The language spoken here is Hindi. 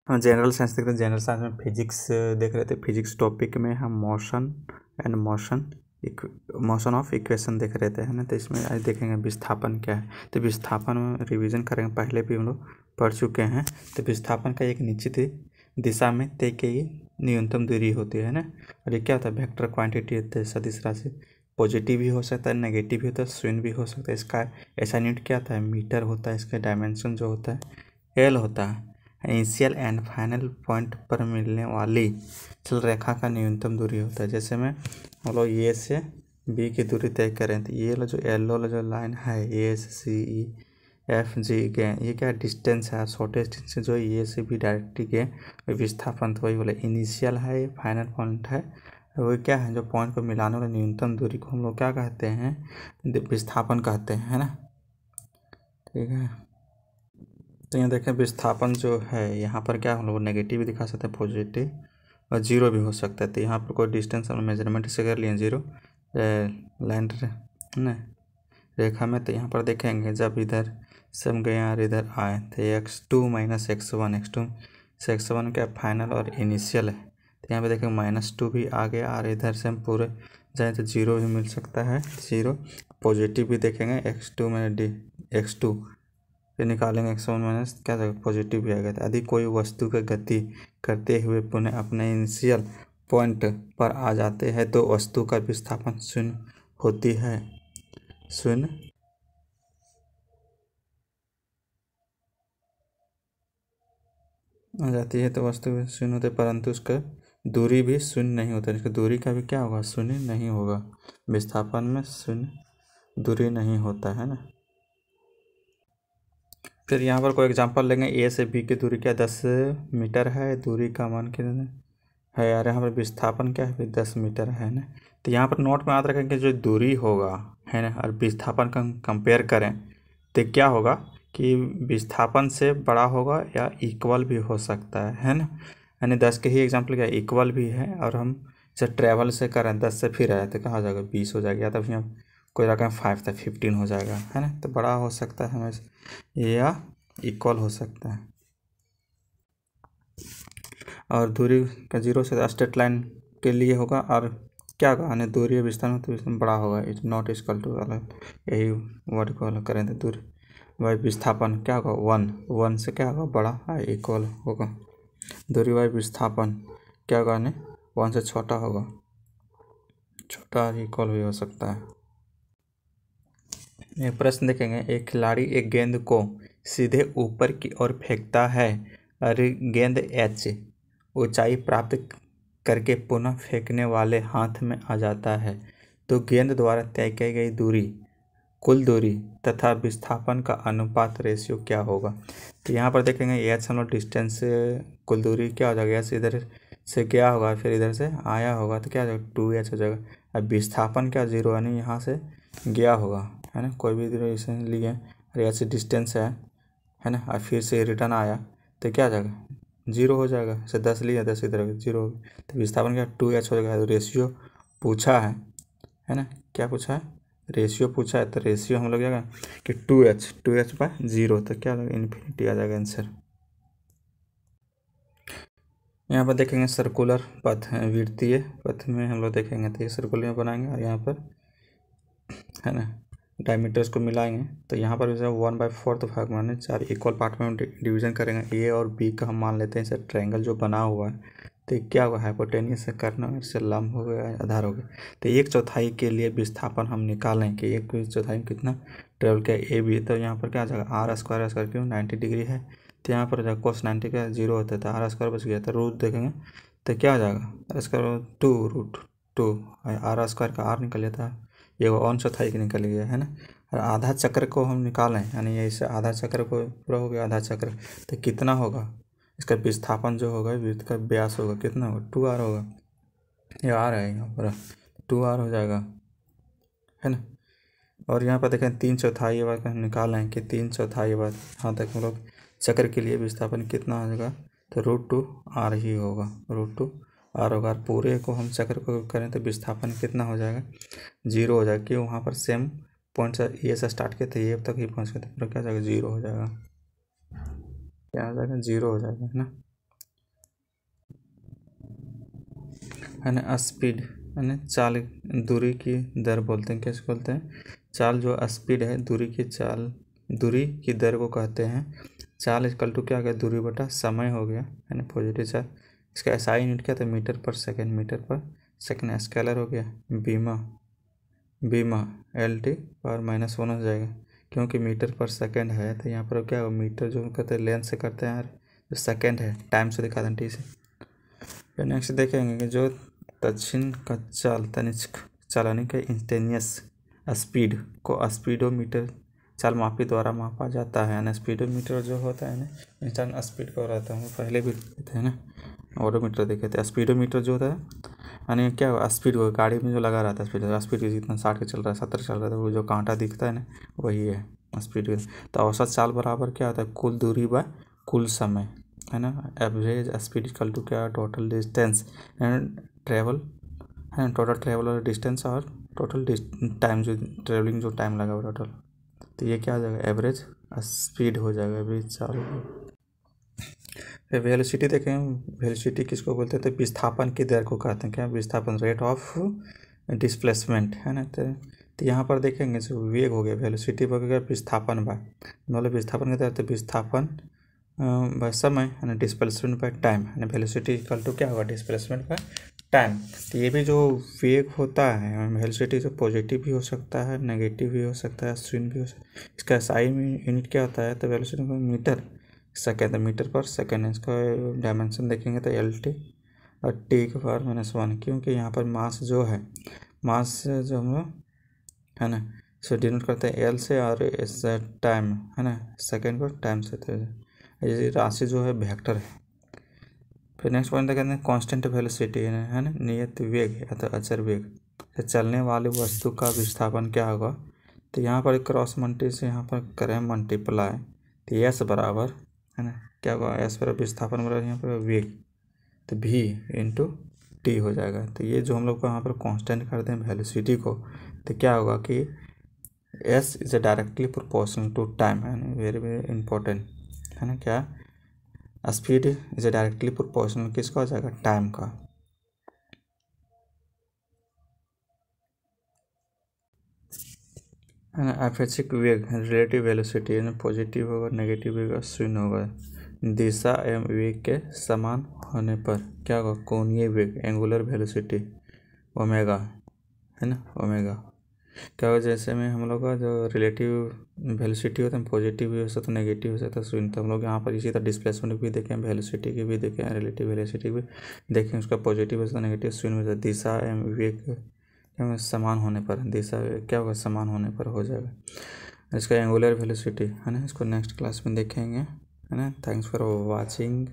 हम जनरल साइंस देख रहे थे। जनरल साइंस में फिजिक्स देख रहे थे। फिजिक्स टॉपिक में हम मोशन ऑफ इक्वेशन देख रहे थे, है ना। तो इसमें आज देखेंगे विस्थापन क्या है। तो विस्थापन में रिवीजन करेंगे, पहले भी हम लोग पढ़ चुके हैं। तो विस्थापन का एक निश्चित दिशा में तय की न्यूनतम दूरी होती है ना। और ये क्या होता है, वेक्टर क्वांटिटी होता है, सदिश राशि। पॉजिटिव भी हो सकता है, नेगेटिव भी होता है, शून्य भी हो सकता है। इसका ऐसा यूनिट क्या होता है, मीटर होता है। इसका डायमेंशन जो होता है एल होता है। इनिशियल एंड फाइनल पॉइंट पर मिलने वाली चल रेखा का न्यूनतम दूरी होता है। जैसे मैं मतलब ए से बी की दूरी तय करें, तो ये जो येलो वाला जो लाइन है, ए से सी ई एफ जी के, ये क्या डिस्टेंस है, शॉर्टेस्ट डिस्टेंस जो ए से बी डायरेक्टली के विस्थापन। तो वही बोले इनिशियल है, ये फाइनल पॉइंट है। वो क्या है, जो पॉइंट को मिलाने वाले न्यूनतम दूरी को हम लोग क्या कहते हैं, विस्थापन कहते हैं, है ना। ठीक है। तो यहाँ देखें विस्थापन जो है, यहाँ पर क्या हम लोग नेगेटिव भी दिखा सकते हैं, पॉजिटिव और जीरो भी हो सकता है। तो यहाँ पर कोई डिस्टेंस हम मेजरमेंट से कर लिए जीरो लाइन ना रेखा में। तो यहाँ पर देखेंगे जब इधर से हम गए और इधर आए, तो x2 - x1, x2 से x1 क्या फाइनल और इनिशियल है। तो यहाँ पे देखेंगे -2 भी आ गया, और इधर से हम पूरे जाए तो जीरो भी मिल सकता है, जीरो। पॉजिटिव भी देखेंगे, x2 में x2 फिर निकालेंगे, x1 माइनस क्या जाएगा, पॉजिटिव भी आएगा। यदि कोई वस्तु की गति करते हुए पुनः अपने इनिशियल पॉइंट पर आ जाते हैं तो वस्तु का विस्थापन शून्य होती है, शून्य आ जाती है तो वस्तु शून्य होते, परंतु उसका दूरी भी शून्य नहीं होता। इसका दूरी का भी क्या होगा, शून्य नहीं होगा। विस्थापन में शून्य दूरी नहीं होता है ना। फिर यहाँ पर कोई एग्जांपल लेंगे, ए से बी की दूरी क्या 10 मीटर है, दूरी का मान कितना है यार, यहाँ पर विस्थापन क्या है 10 मीटर है ना। तो यहाँ पर नोट में याद रखें कि जो दूरी होगा है ना, और विस्थापन का कंपेयर करें तो क्या होगा कि विस्थापन से बड़ा होगा या इक्वल भी हो सकता है ना। यानी 10 के ही एग्जाम्पल क्या इक्वल भी है, और हम जब ट्रैवल से करें 10 से फिर आए तो कहाँ हो जाएगा 20 हो जाएगा, या तो फिर कोई रकम 5 था 15 हो जाएगा, है ना। तो बड़ा हो सकता है हमें या इक्वल हो सकता है। और दूरी का जीरो से स्ट्रेट लाइन के लिए होगा, और क्या होगा यानी दूरी विस्थापन तो इसमें बड़ा होगा, इट्स नॉट इक्वल टू अलग, यही वर्ड को अलग करें तो दूरी बाई विस्थापन क्या होगा 1 से क्या होगा बड़ा इक्वल होगा। दूरी बाई विस्थापन क्या होगा यानी 1 से छोटा होगा, छोटा इक्वल भी हो सकता है। एक प्रश्न देखेंगे, एक खिलाड़ी एक गेंद को सीधे ऊपर की ओर फेंकता है और गेंद h ऊंचाई प्राप्त करके पुनः फेंकने वाले हाथ में आ जाता है, तो गेंद द्वारा तय की गई दूरी, कुल दूरी तथा विस्थापन का अनुपात रेशियो क्या होगा। तो यहाँ पर देखेंगे एच हम लोग डिस्टेंस कुल दूरी क्या हो जाएगा, एच इधर से क्या होगा फिर इधर से आया होगा तो क्या हो जाएगा 2h हो जाएगा। अब विस्थापन क्या जीरो यानी यहाँ से गया होगा, है ना, कोई भी इसे लिए और एच डिस्टेंस है ना, और फिर से रिटर्न आया तो क्या आ जाएगा जीरो हो जाएगा। जैसे 10 लिया 10 इधर जीरो हो गया, तो विस्थापन क्या 2h हो जाएगा। तो रेशियो पूछा है ना, क्या पूछा है, रेशियो पूछा है। तो रेशियो हम लोग क्या कि 2h बाय जीरो, तो क्या होगा इन्फिनिटी आ जाएगा आंसर। यहाँ पर देखेंगे सर्कुलर पथ है, वृत्तीय पथ में हम लोग देखेंगे तो ये सर्कुलर में बनाएंगे, और यहाँ पर है ना डायमीटर्स को मिलाएंगे। तो यहाँ पर जैसे 1/4 भाग माने 4 इक्वल पार्ट में हम डिवीजन करेंगे। ए और बी का हम मान लेते हैं सर ट्रायंगल जो बना हुआ है, तो क्या होगा हाइपोटेनियस से करना, इससे लंब हो गया आधार हो गया। तो 1/4 के लिए विस्थापन हम निकालें कि 1/4 में कितना ट्रेवल किया ए बी, तो यहाँ पर क्या आ जाएगा r² क्यों 90 डिग्री है, तो यहाँ पर cos 90 का जीरो होता है तो r² बच गया। तो रूट देखेंगे तो क्या हो जाएगा r²2 r² का r निकल जाता है, ये 1/4 की निकल गया है ना। और आधा चक्र को हम निकालें यानी ऐसे आधा चक्र को पूरा हो गया आधा चक्र, तो कितना होगा इसका विस्थापन जो होगा वृत्त का व्यास होगा कितना होगा 2r होगा, ये r है यहाँ पर 2r हो जाएगा, है ना। और यहाँ पर देखें 3/4 बार हम निकालें कि 3/4 बार यहाँ तक हम लोग चक्र के लिए विस्थापन कितना हो जाएगा, तो √2r ही होगा, √2r होगा। पूरे को हम चक्र को करें तो विस्थापन कितना हो जाएगा जीरो हो जाएगा, क्यों वहाँ पर सेम पॉइंट से ये से स्टार्ट किया तो ये तक ही पहुँच गया, तो पूरा क्या हो जाएगा जीरो हो जाएगा, क्या हो जाएगा जीरो हो जाएगा, है ना। है ना स्पीड, है ना चाल, दूरी की दर बोलते हैं। कैसे बोलते हैं? चाल जो स्पीड है, दूरी की दर को कहते हैं। चाल इक्वल टू क्या हो गया? दूरी बटा समय हो गया, है ना पॉजिटिव चार्ज। इसका SI यूनिट क्या था? मीटर पर सेकेंड। मीटर पर सेकेंड स्केलर हो गया बीमा LT पावर -1 हो जाएगा, क्योंकि मीटर पर सेकेंड है तो यहाँ पर क्या होगा? मीटर जो कहते हैं लेंथ से करते हैं यार, जो सेकेंड है टाइम से दिखा दें T से। फिर नेक्स्ट देखेंगे कि जो दक्षिण का चाल तनिष्क चलाने के इंस्टेनियस स्पीड को स्पीडोमीटर चाल मापी द्वारा मापा जाता है ना। स्पीडोमीटर जो होता है ना इंस्टेंट स्पीड को रहता है, पहले भी थे ना ऑडोमीटर देखे थे। स्पीडोमीटर जो होता है यानी क्या हुआ? स्पीड को गाड़ी में जो लगा रहता है स्पीड जितना 60 के चल रहा है 70 चल रहा है, वो जो कांटा दिखता है ना वही है स्पीड। तो औसत चाल बराबर क्या होता है? कुल दूरी बाय कुल समय, है ना। एवरेज स्पीड इक्वल टू क्या? टोटल डिस्टेंस एंड ट्रेवल, है ना। टोटल ट्रेवल और डिस्टेंस और टोटल टाइम, जो ट्रेवलिंग जो टाइम लगा हुआ टोटल, तो ये क्या हो जाएगा? एवरेज स्पीड हो जाएगा, एवरेज चाल। फिर वेलोसिटी देखें। वेलोसिटी किसको बोलते हैं? तो विस्थापन की दर को कहते हैं। क्या? विस्थापन, रेट ऑफ डिस्प्लेसमेंट, है ना। तो यहाँ पर देखेंगे जो वेग हो गया, वेलोसिटी बगैर विस्थापन बाय, मतलब विस्थापन की दर, तो विस्थापन बाय समय, है ना। डिस्प्लेसमेंट बाय टाइम, है ना। वेलोसिटी इक्वल टू क्या होगा? Displacement by time. तो ये भी जो वेग होता है वेलोसिटी, जो पॉजिटिव भी हो सकता है, नेगेटिव भी हो सकता है, शून्य भी हो सकता है। इसका SI यूनिट क्या होता है? तो वेलोसिटी मीटर सेकेंड, मीटर पर सेकेंड। इसका डायमेंशन देखेंगे तो LT और T के पावर -1, क्योंकि यहाँ पर मास जो है, मास जो हम लोग, है ना, इसे डिनोट करते हैं L से, और इस टाइम, है ना, सेकेंड को टाइम से। तो ये राशि जो है वेक्टर है। फिर नेक्स्ट पॉइंट देखते हैं कांस्टेंट वेलोसिटी, है ना, नियत वेग या तो अचर वेग से चलने वाली वस्तु का विस्थापन क्या होगा? तो यहाँ पर क्रॉस मल्टी से यहाँ पर करें मल्टीप्लाई, तो S बराबर, है ना, क्या होगा? S बराबर विस्थापन बराबर यहाँ पर वेग, तो V इंटू T हो जाएगा। तो ये जो हम लोग को यहाँ पर कांस्टेंट कर दें वेलोसिटी को, तो क्या होगा कि S is directly proportional to time, है ना, वेरी वेरी इंपॉर्टेंट, है ना। क्या? स्पीड इज डायरेक्टली प्रोपोर्शनल किसका हो जाएगा? टाइम का। है ना। अपेक्षिक वेग, रिलेटिव वेलोसिटी, है ना, पॉजिटिव होगा, नेगेटिव होगा, शून्य होगा। दिशा एवं वेग के समान होने पर क्या होगा? कोणीय वेग, एंगुलर वेलोसिटी ओमेगा, है ना, ओमेगा। क्या होगा? जैसे में हम लोग का जो रिलेटिव वेलोसिटी होता है, पॉजिटिव भी हो सकता है, नेगेटिव हो सकता है, शून्य। तो हम लोग यहाँ पर इसी तरह डिस्प्लेसमेंट भी देखें, वेलोसिटी की भी देखें, रिलेटिव वेलोसिटी भी देखें, उसका पॉजिटिव हो सकता है, नेगेटिव, शून्य हो सकता है। दिशा एवं वेग क्या समान होने पर, दिशा क्या होगा? समान होने पर हो जाएगा। इसका एंगुलर वेलोसिटी, है ना, इसको नेक्स्ट क्लास में देखेंगे, है ना। Thanks for watching.